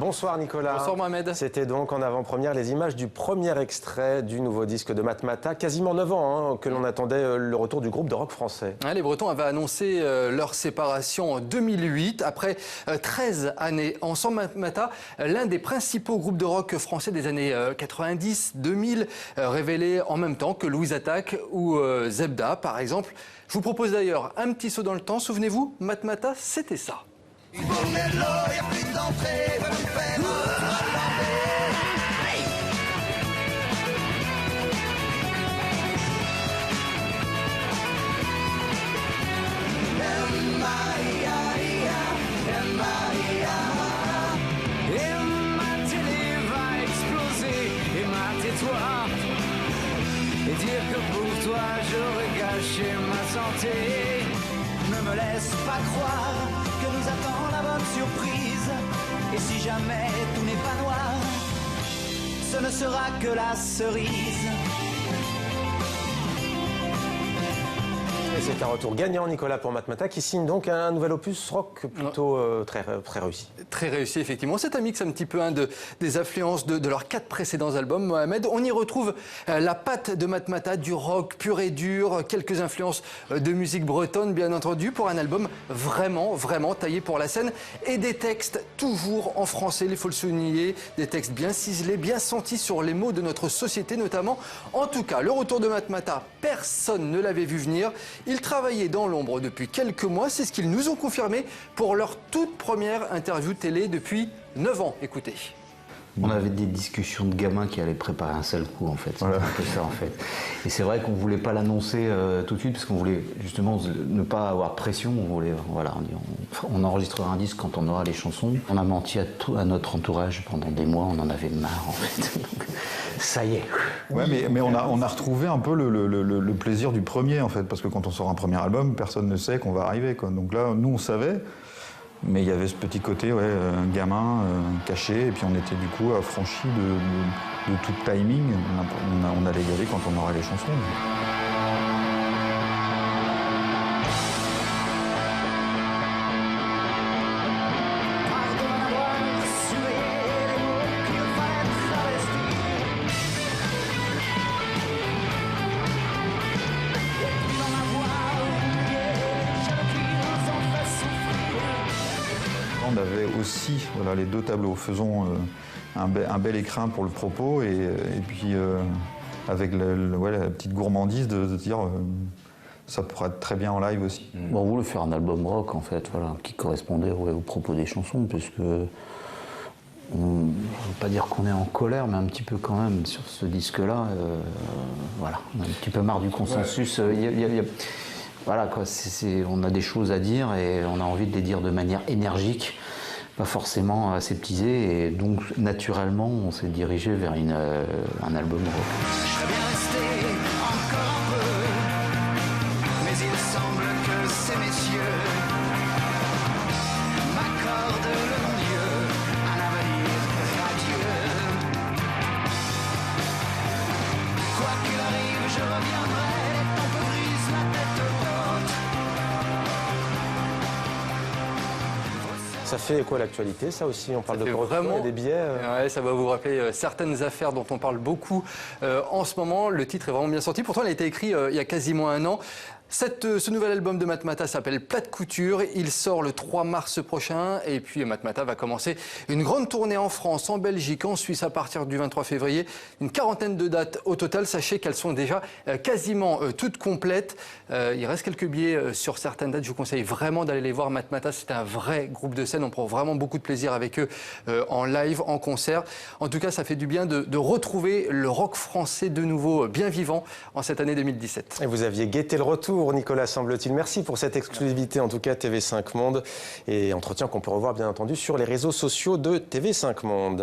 Bonsoir Nicolas. Bonsoir Mohamed. C'était donc en avant-première les images du premier extrait du nouveau disque de Matmatah. Quasiment 9 ans que l'on attendait le retour du groupe de rock français. Les Bretons avaient annoncé leur séparation en 2008. Après 13 années ensemble, Matmatah, l'un des principaux groupes de rock français des années 90-2000, révélé en même temps que Louise Attaque ou Zebda par exemple. Je vous propose d'ailleurs un petit saut dans le temps. Souvenez-vous, Matmatah, c'était ça. Et dire que pour toi j'aurais gâché ma santé. Ne me laisse pas croire que nous attend la bonne surprise. Et si jamais tout n'est pas noir, ce ne sera que la cerise. Et c'est un retour gagnant, Nicolas, pour Matmatah, qui signe donc un nouvel opus rock plutôt très réussi. Très réussi, effectivement. C'est un mix un petit peu des influences de leurs 4 précédents albums, Mohamed. On y retrouve la patte de Matmatah, du rock pur et dur, quelques influences de musique bretonne, bien entendu, pour un album vraiment taillé pour la scène. Et des textes toujours en français, il faut le souligner, des textes bien ciselés, bien sentis sur les mots de notre société notamment. En tout cas, le retour de Matmatah, personne ne l'avait vu venir. Ils travaillaient dans l'ombre depuis quelques mois, c'est ce qu'ils nous ont confirmé pour leur toute première interview télé depuis 9 ans. Écoutez. On avait des discussions de gamins qui allaient préparer un seul coup, en fait. C'était un peu ça, en fait. Et c'est vrai qu'on ne voulait pas l'annoncer tout de suite, parce qu'on voulait justement ne pas avoir de pression. On voulait, voilà, on enregistrera un disque quand on aura les chansons. On a menti à notre entourage pendant des mois, on en avait marre, en fait. Donc, ça y est. Ouais, mais on a retrouvé un peu le plaisir du premier, en fait, parce que quand on sort un premier album, personne ne sait qu'on va arriver, quoi. Donc là, nous, on savait. Mais il y avait ce petit côté, gamin, caché, et puis on était du coup affranchis de tout timing. On allait y aller quand on aurait les chansons. On avait aussi les 2 tableaux. Faisons un bel écrin pour le propos et puis avec la petite gourmandise de dire ça pourrait être très bien en live aussi. Bon, on voulait faire un album rock en fait, qui correspondait au propos des chansons, puisque je ne veux pas dire qu'on est en colère, mais un petit peu quand même sur ce disque-là. On a un petit peu marre du consensus. Voilà, quoi, on a des choses à dire et on a envie de les dire de manière énergique, pas forcément aseptisée, et donc naturellement on s'est dirigé vers un album rock. Je serais bien resté encore un peu, mais il semble que ces messieurs m'accordent le non-lieu, un avenir radieux. Quoi qu'il arrive, je reviendrai, on peut briser la tête haute. Ça fait quoi l'actualité? Ça aussi, on parle de quoi? Vraiment des billets Ouais, ça va vous rappeler certaines affaires dont on parle beaucoup en ce moment. Le titre est vraiment bien sorti. Pourtant, il a été écrit il y a quasiment un an. Ce nouvel album de Matmatah s'appelle Plat de couture. Il sort le 3 mars prochain. Et puis Matmatah va commencer une grande tournée en France, en Belgique, en Suisse à partir du 23 février. Une quarantaine de dates au total. Sachez qu'elles sont déjà quasiment toutes complètes. Il reste quelques billets sur certaines dates. Je vous conseille vraiment d'aller les voir. Matmatah, c'est un vrai groupe de scène. On prend vraiment beaucoup de plaisir avec eux en live, en concert. En tout cas, ça fait du bien de retrouver le rock français de nouveau bien vivant en cette année 2017. Et vous aviez guetté le retour, Nicolas, semble-t-il. Merci pour cette exclusivité, en tout cas TV5 Monde, et entretien qu'on peut revoir bien entendu sur les réseaux sociaux de TV5 Monde.